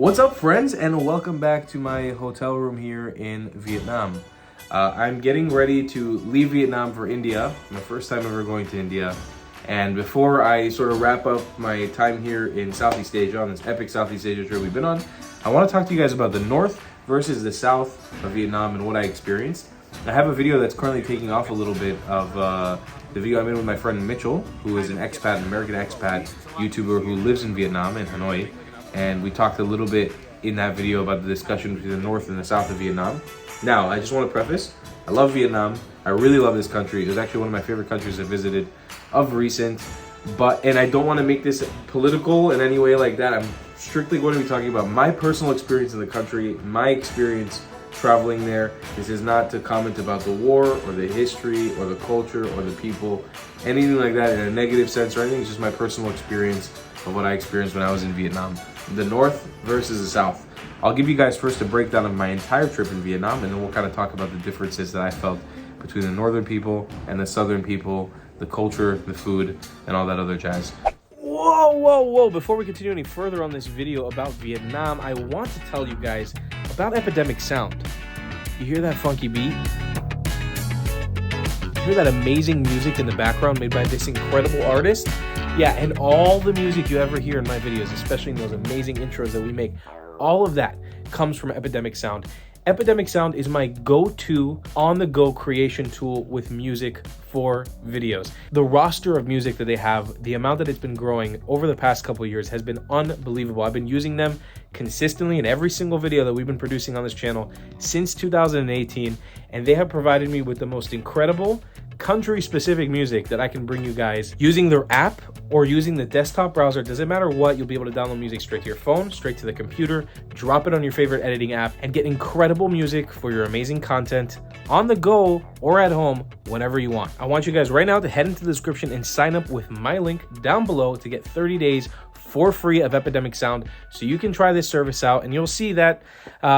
What's up, friends, and welcome back to my hotel room here in Vietnam. I'm getting ready to leave Vietnam for India, my first time ever going to India. And before I sort of wrap up my time here in Southeast Asia, on this epic Southeast Asia trip we've been on, I want to talk to you guys about the north versus the south of Vietnam and what I experienced. I have a video that's currently taking off a little bit of the video I made with my friend Mitchell, who is an expat, an American expat YouTuber who lives in Vietnam, in Hanoi. And we talked a little bit in that video about the discussion between the north and the south of Vietnam. Now, I just want to preface, I love Vietnam. I really love this country. It was actually one of my favorite countries I visited of recent. And I don't want to make this political in any way like that. I'm strictly going to be talking about my personal experience in the country, my experience traveling there. This is not to comment about the war or the history or the culture or the people, anything like that in a negative sense or anything. It's just my personal experience of what I experienced when I was in Vietnam. The north versus the south. I'll give you guys first a breakdown of my entire trip in Vietnam, and then we'll kind of talk about the differences that I felt between the northern people and the southern people, the culture, the food, and all that other jazz. Whoa. Before we continue any further on this video about Vietnam, I want to tell you guys about Epidemic Sound. You hear that funky beat? You hear that amazing music in the background made by this incredible artist? Yeah, and all the music you ever hear in my videos, especially in those amazing intros that we make, all of that comes from Epidemic Sound. Epidemic Sound is my go-to on-the-go creation tool with music for videos. The roster of music that they have, the amount that it's been growing over the past couple of years has been unbelievable. I've been using them consistently in every single video that we've been producing on this channel since 2018, and they have provided me with the most incredible country-specific music that I can bring you guys using their app or using the desktop browser. Doesn't matter what, you'll be able to download music straight to your phone, straight to the computer, drop it on your favorite editing app, and get incredible music for your amazing content on the go or at home whenever you want. I want you guys right now to head into the description and sign up with my link down below to get 30 days for free of Epidemic Sound, so you can try this service out and you'll see that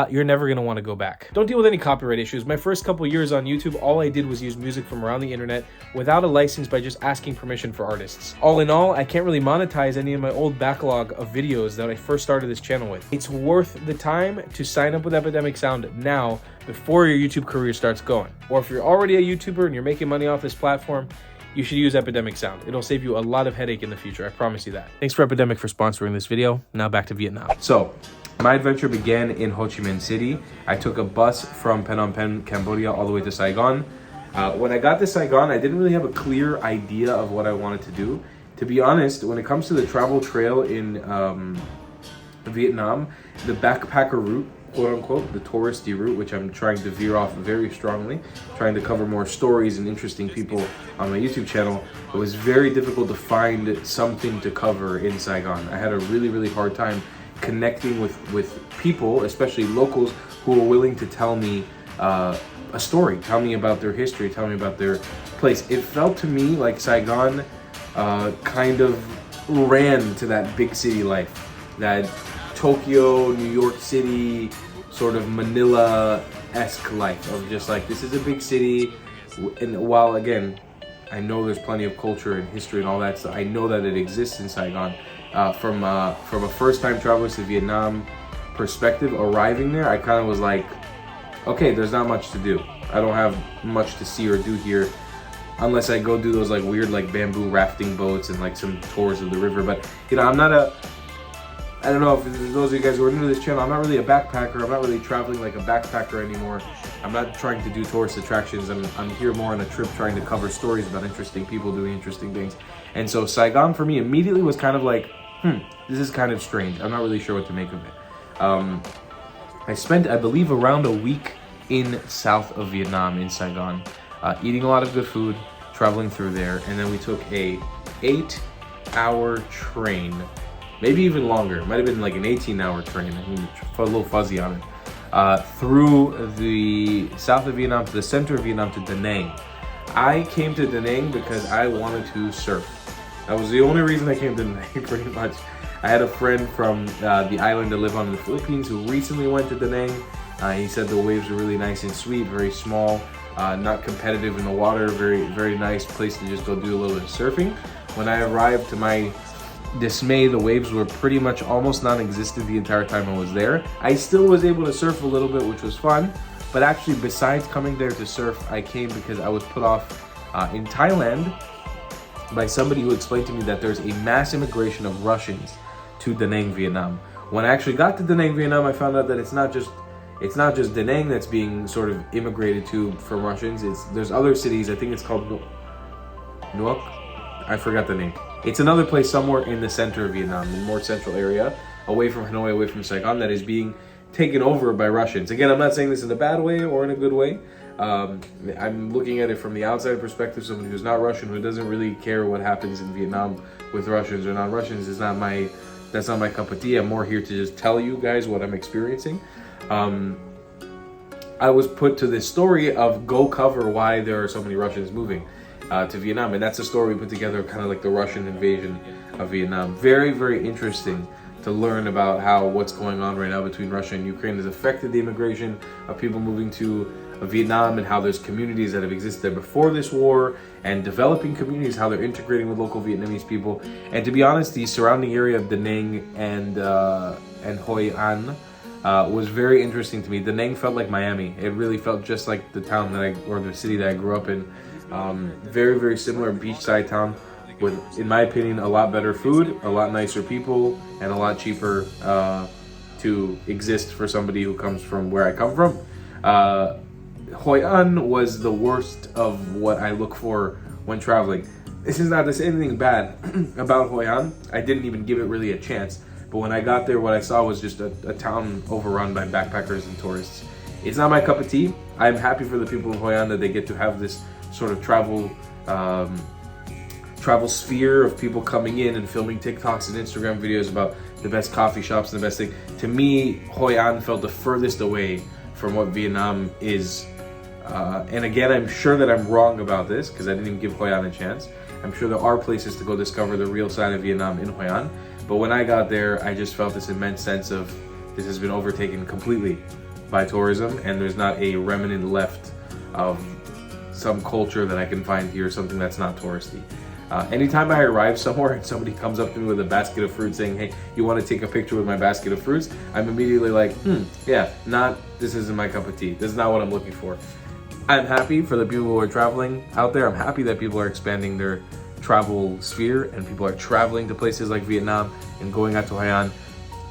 you're never going to want to go back. Don't deal with any copyright issues. My first couple years on YouTube, all I did was use music from around the internet without a license by just asking permission for artists. All in all, I can't really monetize any of my old backlog of videos that I first started this channel with. It's worth the time to sign up with Epidemic Sound now before your YouTube career starts going. Or if you're already a YouTuber and you're making money off this platform, you should use Epidemic Sound. It'll save you a lot of headache in the future, I promise you that. Thanks for Epidemic for sponsoring this video. Now back to Vietnam. So, my adventure began in Ho Chi Minh City. I took a bus from Phnom Penh, Cambodia, all the way to Saigon. When I got to Saigon, I didn't really have a clear idea of what I wanted to do. To be honest, when it comes to the travel trail in Vietnam, the backpacker route, quote unquote, the touristy route, which I'm trying to veer off very strongly, trying to cover more stories and interesting people on my YouTube channel, it was very difficult to find something to cover in Saigon. I had a really hard time connecting with people, especially locals, who were willing to tell me a story, tell me about their history, tell me about their place. It felt to me like Saigon kind of ran to that big city life, that Tokyo, New York City, sort of Manila-esque life of just like, this is a big city. And while, again, I know there's plenty of culture and history and all that stuff, I know that it exists in Saigon. From a first-time traveler to Vietnam perspective, arriving there, I kind of was like, okay, there's not much to do. I don't have much to see or do here, unless I go do those like weird like bamboo rafting boats and like some tours of the river. But you know, I don't know if those of you guys who are new to this channel, I'm not really a backpacker. I'm not really traveling like a backpacker anymore. I'm not trying to do tourist attractions. I'm here more on a trip trying to cover stories about interesting people doing interesting things. And so Saigon for me immediately was kind of like, this is kind of strange. I'm not really sure what to make of it. I spent, I believe, around a week in south of Vietnam, in Saigon, eating a lot of good food, traveling through there. And then we took a 8-hour train, maybe even longer. It might have been like an 18-hour train. I'm a little fuzzy on it. Through the south of Vietnam to the center of Vietnam to Danang. I came to Danang because I wanted to surf. That was the only reason I came to Danang, pretty much. I had a friend from the island I live on in the Philippines who recently went to Danang. He said the waves were really nice and sweet, very small, not competitive in the water, very nice place to just go do a little bit of surfing. When I arrived to my dismay, the waves were pretty much almost non-existent the entire time I was there. I still was able to surf a little bit, which was fun. But actually, besides coming there to surf, I came because I was put off in Thailand by somebody who explained to me that there's a mass immigration of Russians to Danang, Vietnam. When I actually got to Danang, Vietnam, I found out that it's not just Danang that's being sort of immigrated to from Russians. There's other cities. I think it's called Nuoc. I forgot the name. It's another place somewhere in the center of Vietnam, the more central area, away from Hanoi, away from Saigon, that is being taken over by Russians. Again, I'm not saying this in a bad way or in a good way. I'm looking at it from the outside perspective, somebody who's not Russian, who doesn't really care what happens in Vietnam with Russians or non-Russians. That's not my cup of tea. I'm more here to just tell you guys what I'm experiencing. I was put to this story of go cover why there are so many Russians moving to Vietnam, and that's a story we put together, kind of like the Russian invasion of Vietnam. Very, very interesting to learn about how what's going on right now between Russia and Ukraine has affected the immigration of people moving to Vietnam, and how there's communities that have existed before this war, and developing communities, how they're integrating with local Vietnamese people. And to be honest, the surrounding area of Da Nang and Hoi An was very interesting to me. Da Nang felt like Miami. It really felt just like the town or the city that I grew up in. Very, very similar beachside town with, in my opinion, a lot better food, a lot nicer people, and a lot cheaper to exist for somebody who comes from where I come from. Hoi An was the worst of what I look for when traveling. This is not to say anything bad about Hoi An. I didn't even give it really a chance. But when I got there, what I saw was just a town overrun by backpackers and tourists. It's not my cup of tea. I'm happy for the people of Hoi An that they get to have this sort of travel sphere of people coming in and filming TikToks and Instagram videos about the best coffee shops and the best thing. To me, Hoi An felt the furthest away from what Vietnam is. And again, I'm sure that I'm wrong about this because I didn't even give Hoi An a chance. I'm sure there are places to go discover the real side of Vietnam in Hoi An. But when I got there, I just felt this immense sense of this has been overtaken completely by tourism, and there's not a remnant left of some culture that I can find here, something that's not touristy. Anytime I arrive somewhere and somebody comes up to me with a basket of fruit saying, hey, you want to take a picture with my basket of fruits? I'm immediately like, yeah, this isn't my cup of tea. This is not what I'm looking for. I'm happy for the people who are traveling out there. I'm happy that people are expanding their travel sphere and people are traveling to places like Vietnam and going out to Hoi An.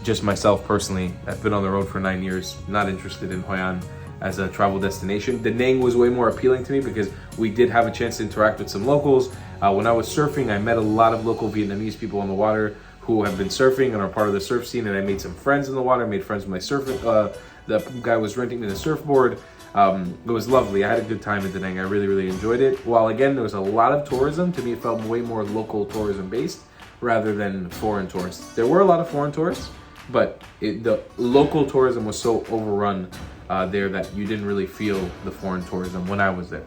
Just myself personally, I've been on the road for 9 years, not interested in Hoi An as a travel destination. Da Nang was way more appealing to me because we did have a chance to interact with some locals. When I was surfing, I met a lot of local Vietnamese people on the water who have been surfing and are part of the surf scene, and I made some friends in the water, made friends with my surfing. The guy was renting me the surfboard. It was lovely. I had a good time in Da Nang. I really, really enjoyed it. While again, there was a lot of tourism, to me it felt way more local tourism based rather than foreign tourists. There were a lot of foreign tourists, but the local tourism was so overrun there that you didn't really feel the foreign tourism when I was there.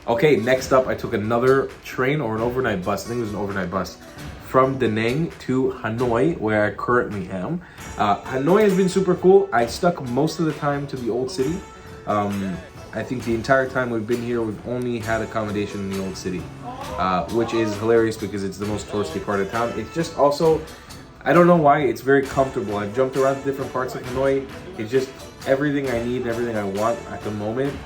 Okay, next up, I took another train or an overnight bus. I think it was an overnight bus from Da Nang to Hanoi, where I currently am. Hanoi has been super cool. I stuck most of the time to the old city. I think the entire time we've been here, we've only had accommodation in the old city, which is hilarious because it's the most touristy part of town. It's just also, I don't know why, it's very comfortable. I've jumped around to different parts of Hanoi. It's just everything I need and everything I want at the moment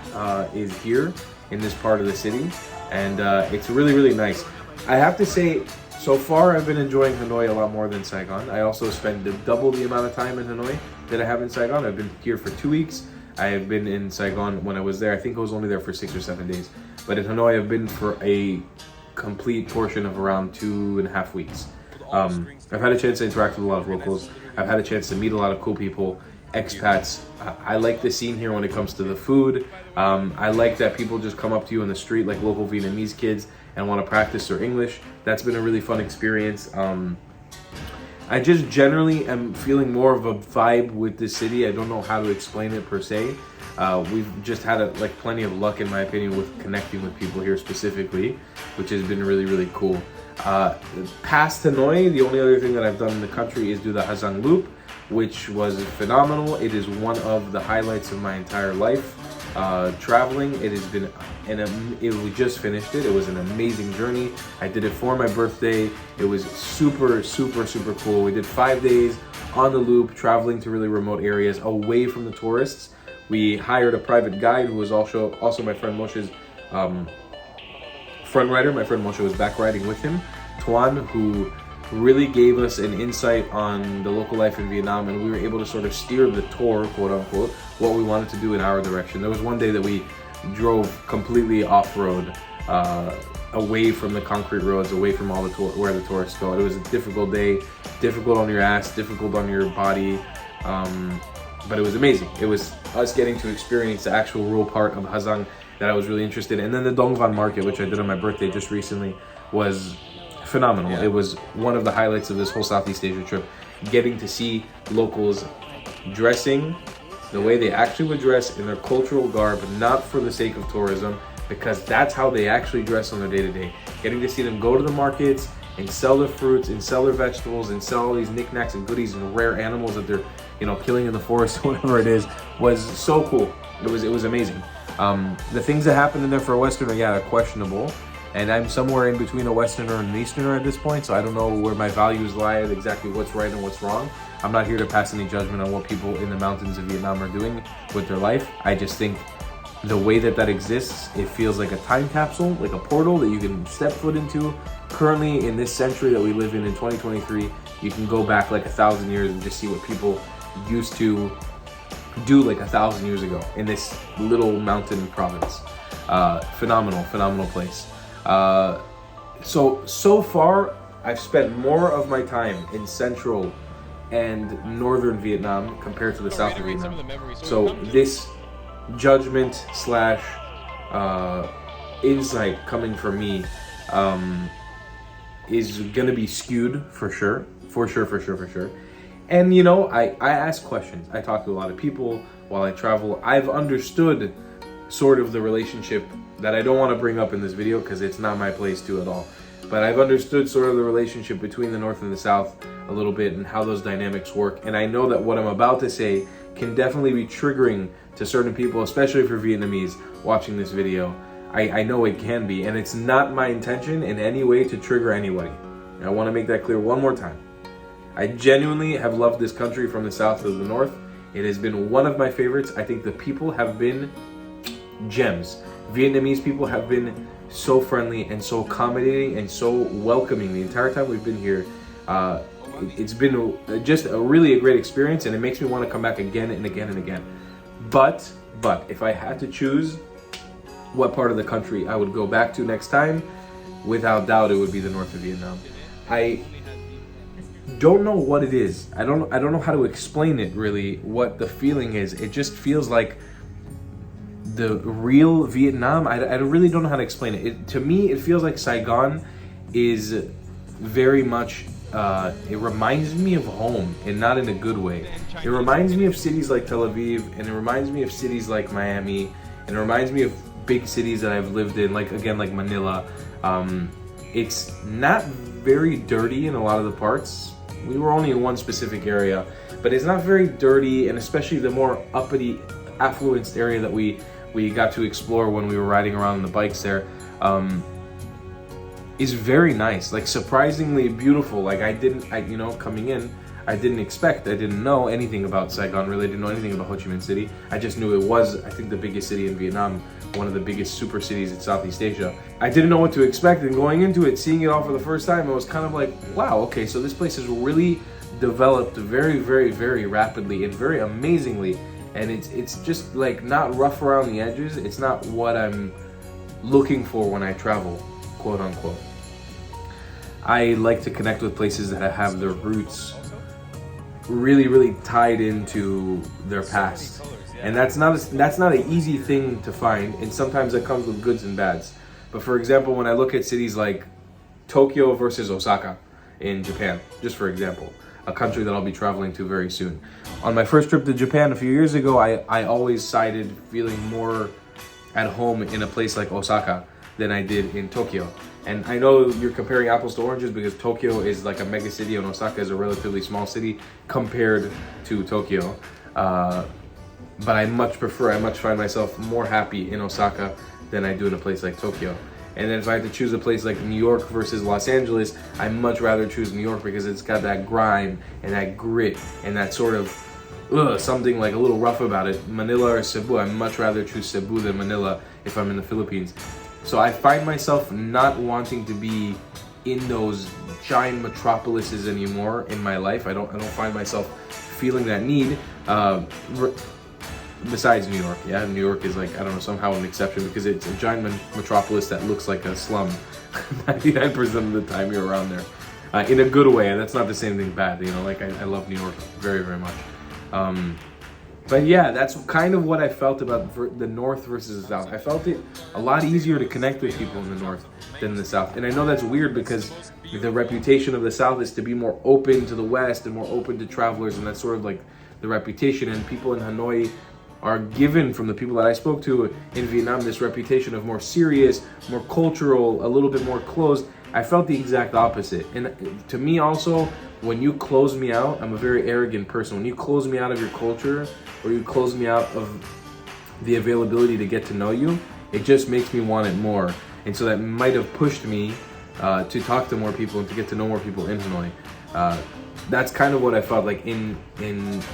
is here in this part of the city. And it's really, really nice. I have to say, so far I've been enjoying Hanoi a lot more than Saigon. I also spend double the amount of time in Hanoi that I have in Saigon. I've been here for 2 weeks. I have been in Saigon when I was there. I think I was only there for 6 or 7 days. But in Hanoi, I've been for a complete portion of around 2.5 weeks. I've had a chance to interact with a lot of locals. I've had a chance to meet a lot of cool people, expats. I like the scene here when it comes to the food. I like that people just come up to you in the street like local Vietnamese kids and want to practice their English. That's been a really fun experience. I just generally am feeling more of a vibe with the city. I don't know how to explain it per se. We've just had plenty of luck, in my opinion, with connecting with people here specifically, which has been really, really cool. Past Hanoi, the only other thing that I've done in the country is do the Ha Giang Loop, which was phenomenal. It is one of the highlights of my entire life. traveling. It has been, we just finished it. It was an amazing journey. I did it for my birthday. It was super, super, super cool. We did 5 days on the loop, traveling to really remote areas away from the tourists. We hired a private guide who was also my friend Moshe's front rider. My friend Moshe was back riding with him, Tuan, who really gave us an insight on the local life in Vietnam, and we were able to sort of steer the tour, quote unquote, what we wanted to do in our direction. There was one day that we drove completely off-road, away from the concrete roads, away from all the where the tourists go. It was a difficult day, difficult on your ass, difficult on your body, but it was amazing. It was us getting to experience the actual rural part of Hazang that I was really interested in. And then the Dongvan market, which I did on my birthday just recently, was phenomenal. Yeah. It was one of the highlights of this whole Southeast Asia trip, getting to see locals dressing the way they actually would dress in their cultural garb, not for the sake of tourism, because that's how they actually dress on their day-to-day. Getting to see them go to the markets and sell their fruits and sell their vegetables and sell all these knickknacks and goodies and rare animals that they're, killing in the forest, whatever it is, was so cool. It was amazing. The things that happen in there for a Westerner, yeah, are questionable. And I'm somewhere in between a Westerner and an Easterner at this point, so I don't know where my values lie, exactly what's right and what's wrong. I'm not here to pass any judgment on what people in the mountains of Vietnam are doing with their life. I just think the way that exists, it feels like a time capsule, like a portal that you can step foot into. Currently, in this century that we live in 2023, you can go back like 1,000 years and just see what people used to do like 1,000 years ago in this little mountain province. Phenomenal place. So far, I've spent more of my time in central and northern Vietnam compared to the south of Vietnam. So this judgment slash insight coming from me is gonna be skewed for sure. And I ask questions. I talk to a lot of people while I travel. I've understood sort of the relationship that I don't want to bring up in this video because it's not my place to at all. But I've understood sort of the relationship between the North and the South a little bit and how those dynamics work. And I know that what I'm about to say can definitely be triggering to certain people, especially for Vietnamese watching this video. I know it can be, and it's not my intention in any way to trigger anybody. I want to make that clear one more time. I genuinely have loved this country from the South to the North. It has been one of my favorites. I think the people have been gems. Vietnamese people have been so friendly and so accommodating and so welcoming the entire time we've been here. It's been just a really great experience, and it makes me want to come back again and again and again. But if I had to choose what part of the country I would go back to next time, without doubt it would be the north of Vietnam. I don't know what it is. I don't know how to explain it really, what the feeling is. It just feels like the real Vietnam. I really don't know how to explain it. To me, it feels like Saigon is very much, it reminds me of home, and not in a good way. It reminds me of cities like Tel Aviv, and it reminds me of cities like Miami, and it reminds me of big cities that I've lived in, like Manila. It's not very dirty in a lot of the parts. We were only in one specific area, but it's not very dirty, and especially the more uppity, affluenced area that we got to explore when we were riding around on the bikes there, is very nice, like surprisingly beautiful. Like coming in, I didn't know anything about Saigon, really didn't know anything about Ho Chi Minh City. I just knew it was, I think, the biggest city in Vietnam, one of the biggest super cities in Southeast Asia. I didn't know what to expect, and going into it, seeing it all for the first time, I was kind of like, wow, okay, so this place has really developed very, very, very rapidly and very amazingly, and it's just like not rough around the edges. It's not what I'm looking for when I travel, quote unquote. I like to connect with places that have their roots really, really tied into their past, and that's not an easy thing to find, and sometimes it comes with goods and bads. But for example, when I look at cities like Tokyo versus Osaka in Japan, just for example, a country that I'll be traveling to very soon. On my first trip to Japan a few years ago, I always cited feeling more at home in a place like Osaka than I did in Tokyo. And I know you're comparing apples to oranges because Tokyo is like a mega city and Osaka is a relatively small city compared to Tokyo. but I much find myself more happy in Osaka than I do in a place like Tokyo. And then if I had to choose a place like New York versus Los Angeles, I much rather choose New York because it's got that grime and that grit and that sort of something like a little rough about it. Manila or Cebu, I'd much rather choose Cebu than Manila if I'm in the Philippines. So I find myself not wanting to be in those giant metropolises anymore in my life. I don't find myself feeling that need. Besides New York, yeah, New York is like, I don't know, somehow an exception because it's a giant metropolis that looks like a slum 99% of the time you're around there, in a good way, and that's not the same thing bad, you know, like I love New York very, very much. But yeah, that's kind of what I felt about the North versus the South. I felt it a lot easier to connect with people in the North than the South, and I know that's weird because the reputation of the South is to be more open to the West and more open to travelers, and that's sort of like the reputation, and people in Hanoi are given, from the people that I spoke to in Vietnam, this reputation of more serious, more cultural, a little bit more closed. I felt the exact opposite. And to me also, when you close me out, I'm a very arrogant person. When you close me out of your culture, or you close me out of the availability to get to know you, it just makes me want it more. And so that might have pushed me to talk to more people and to get to know more people in Hanoi. That's kind of what I felt like in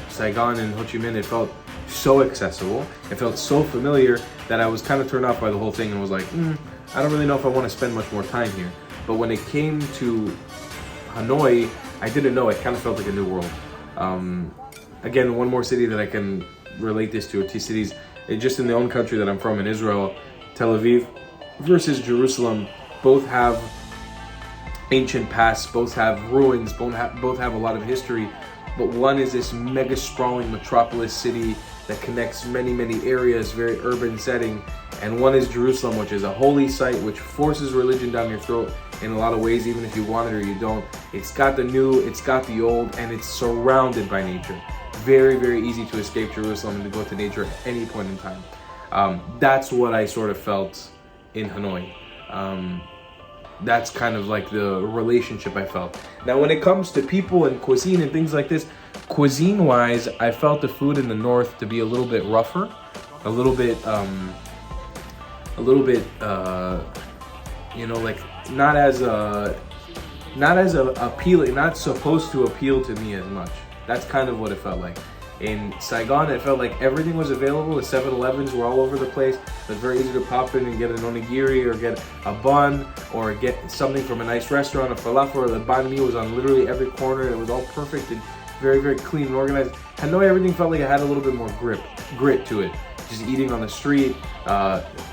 Saigon and Ho Chi Minh. It felt so accessible. It felt so familiar that I was kind of turned off by the whole thing and was like, I don't really know if I want to spend much more time here. But when it came to Hanoi, I didn't know. It kind of felt like a new world. Again, one more city that I can relate this to, two cities, just in the own country that I'm from, in Israel, Tel Aviv versus Jerusalem, both have ancient past, both have ruins, both have a lot of history, but one is this mega sprawling metropolis city that connects many, many areas, very urban setting, and one is Jerusalem, which is a holy site which forces religion down your throat in a lot of ways, even if you want it or you don't. It's got the new, it's got the old, and it's surrounded by nature. Very, very easy to escape Jerusalem and to go to nature at any point in time. That's what I sort of felt in Hanoi. That's kind of like the relationship I felt. Now, when it comes to people and cuisine and things like this, cuisine-wise, I felt the food in the north to be a little bit rougher, a little bit, you know, like not as appealing, not supposed to appeal to me as much. That's kind of what it felt like. In Saigon, it felt like everything was available. The 7-Elevens were all over the place. It was very easy to pop in and get an onigiri or get a bun or get something from a nice restaurant, a falafel, or the banh mi was on literally every corner, and it was all perfect and very, very clean and organized. Hanoi, everything felt like it had a little bit more grit to it. Just eating on the street,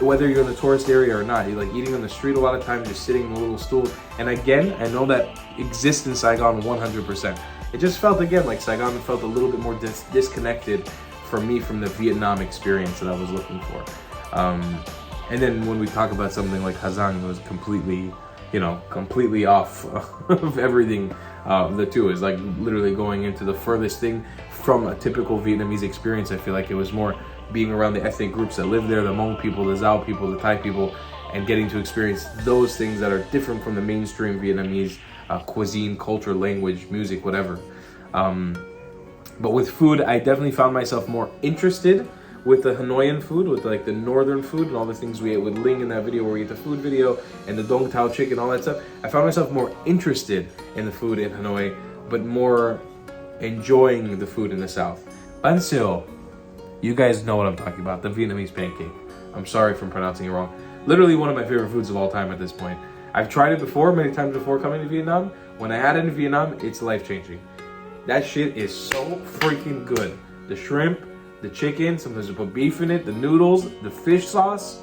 whether you're in the tourist area or not, you're like eating on the street a lot of times, just sitting in a little stool. And again, I know that exists in Saigon 100%. It just felt, again, like Saigon felt a little bit more disconnected for me from the Vietnam experience that I was looking for. And then when we talk about something like Ha Giang, it was completely off of everything. The two is like literally going into the furthest thing from a typical Vietnamese experience. I feel like it was more being around the ethnic groups that live there, the Hmong people, the Dao people, the Thai people, and getting to experience those things that are different from the mainstream Vietnamese cuisine, culture, language, music, whatever. But with food, I definitely found myself more interested with the Hanoian food, with like the northern food and all the things we ate with Ling in that video where we ate the food video and the Dong Tao chicken, all that stuff. I found myself more interested in the food in Hanoi, but more enjoying the food in the south. Bánh xèo, you guys know what I'm talking about, the Vietnamese pancake. I'm sorry for pronouncing it wrong. Literally one of my favorite foods of all time at this point. I've tried it before, many times before coming to Vietnam. When I had it in Vietnam, it's life-changing. That shit is so freaking good. The shrimp, the chicken, sometimes you put beef in it, the noodles, the fish sauce.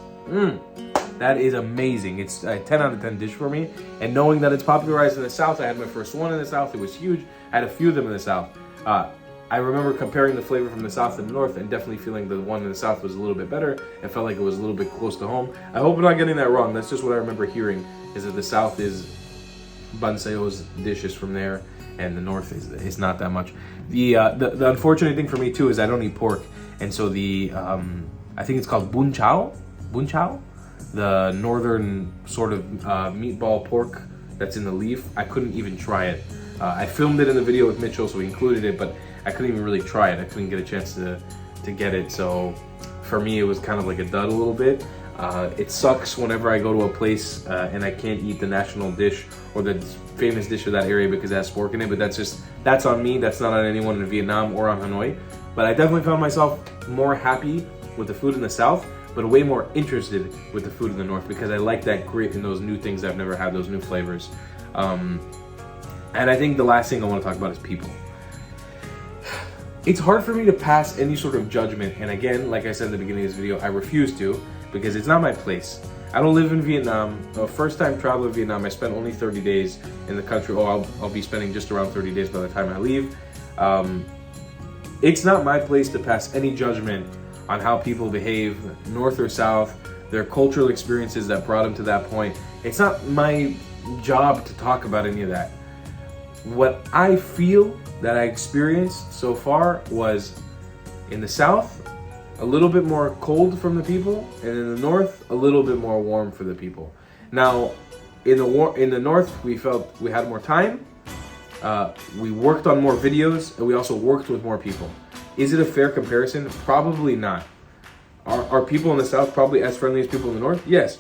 That is amazing. It's a 10 out of 10 dish for me. And knowing that it's popularized in the South, I had my first one in the South. It was huge. I had a few of them in the South. I remember comparing the flavor from the South and the North and definitely feeling the one in the South was a little bit better. It felt like it was a little bit close to home. I hope I'm not getting that wrong. That's just what I remember hearing, is that the South is bánh xèo's dishes from there, and the North is not that much. The unfortunate thing for me too is I don't eat pork, and so the I think it's called bún chao, the northern sort of meatball pork that's in the leaf. I couldn't even try it. I filmed it in the video with Mitchell, so we included it, but I couldn't even really try it. I couldn't get a chance to to get it. So for me, it was kind of like a dud a little bit. It sucks whenever I go to a place and I can't eat the national dish or the famous dish of that area because it has pork in it, but that's on me. That's not on anyone in Vietnam or on Hanoi. But I definitely found myself more happy with the food in the south, but way more interested with the food in the north because I like that grit and those new things I've never had, those new flavors. And I think the last thing I want to talk about is people. It's hard for me to pass any sort of judgment, and again, like I said in the beginning of this video, I refuse to because it's not my place. I don't live in Vietnam. First time traveler in Vietnam, I spent only 30 days in the country. I'll be spending just around 30 days by the time I leave. It's not my place to pass any judgment on how people behave, north or south, their cultural experiences that brought them to that point. It's not my job to talk about any of that. What I feel that I experienced so far was in the south, a little bit more cold from the people, and in the north, a little bit more warm for the people. Now, in the north, we felt we had more time, we worked on more videos, and we also worked with more people. Is it a fair comparison? Probably not. Are people in the south probably as friendly as people in the north? Yes.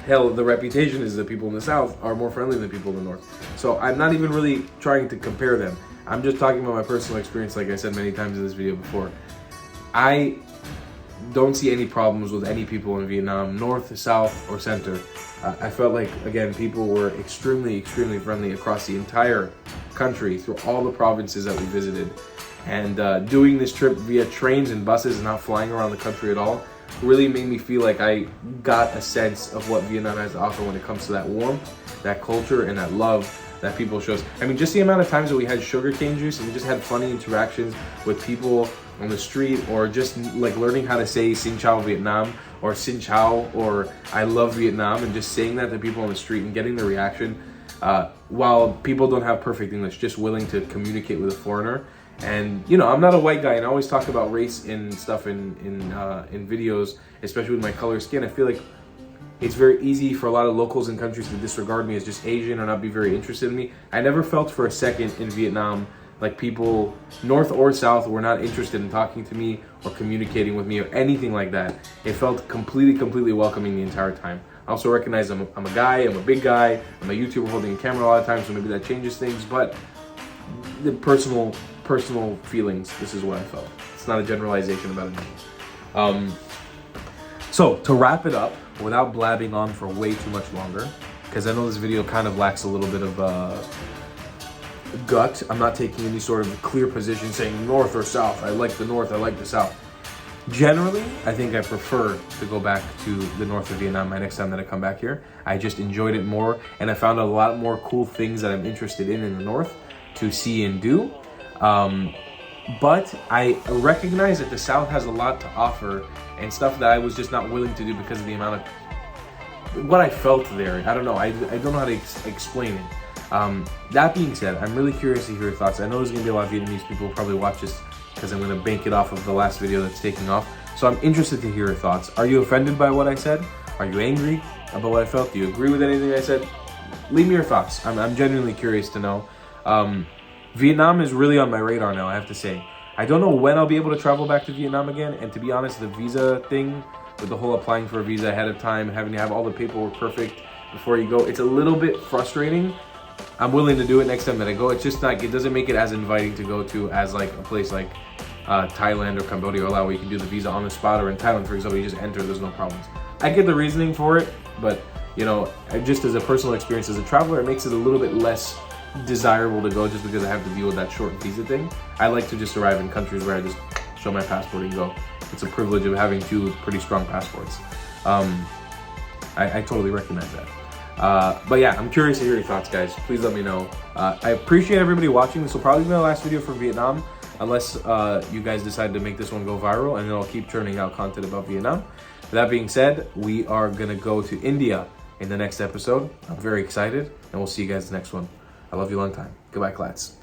Hell, the reputation is that people in the south are more friendly than people in the north. So I'm not even really trying to compare them. I'm just talking about my personal experience, like I said many times in this video before. I don't see any problems with any people in Vietnam, north, south, or center. I felt like, again, people were extremely, extremely friendly across the entire country, through all the provinces that we visited. And doing this trip via trains and buses and not flying around the country at all really made me feel like I got a sense of what Vietnam has to offer when it comes to that warmth, that culture, and that love that people show us. I mean, just the amount of times that we had sugarcane juice and we just had funny interactions with people on the street, or just like learning how to say Xin Chào Vietnam or Xin Chào or I love Vietnam, and just saying that to people on the street and getting the reaction. While people don't have perfect English, just willing to communicate with a foreigner. And you know, I'm not a white guy, and I always talk about race and stuff in videos, especially with my color of skin. I feel like it's very easy for a lot of locals in countries to disregard me as just Asian or not be very interested in me. I never felt for a second in Vietnam like people, north or south, were not interested in talking to me or communicating with me or anything like that. It felt completely welcoming the entire time. I also recognize I'm a guy, I'm a big guy, I'm a YouTuber holding a camera a lot of times, so maybe that changes things, but the personal feelings, this is what I felt. It's not a generalization about anything. So to wrap it up, without blabbing on for way too much longer, because I know this video kind of lacks a little bit of gut. I'm not taking any sort of clear position saying north or south. I like the north, I like the south. Generally, I think I prefer to go back to the north of Vietnam my next time that I come back here. I just enjoyed it more, and I found a lot more cool things that I'm interested in the north to see and do. But I recognize that the south has a lot to offer and stuff that I was just not willing to do because of the amount of what I felt there. I don't know. I don't know how to explain it. That being said, I'm really curious to hear your thoughts. I know there's going to be a lot of Vietnamese people who probably watch this because I'm going to bank it off of the last video that's taking off. So I'm interested to hear your thoughts. Are you offended by what I said? Are you angry about what I felt? Do you agree with anything I said? Leave me your thoughts. I'm genuinely curious to know. Vietnam is really on my radar now, I have to say. I don't know when I'll be able to travel back to Vietnam again, and to be honest, the visa thing, with the whole applying for a visa ahead of time, having to have all the paperwork perfect before you go, it's a little bit frustrating. I'm willing to do it next time that I go. It's just not, it doesn't make it as inviting to go to as like a place like Thailand or Cambodia or Laos, where you can do the visa on the spot, or in Thailand, for example, you just enter, there's no problems. I get the reasoning for it, but you know, just as a personal experience as a traveler, it makes it a little bit less desirable to go just because I have to deal with that short visa thing. I like to just arrive in countries where I just show my passport and go. It's a privilege of having two pretty strong passports. I totally recognize that. But yeah, I'm curious to hear your thoughts, guys. Please let me know. I appreciate everybody watching. This will probably be my last video for Vietnam, unless you guys decide to make this one go viral, and then I'll keep churning out content about Vietnam. That being said, we are gonna go to India in the next episode. I'm very excited, and we'll see you guys next one. I love you long time. Goodbye, clads.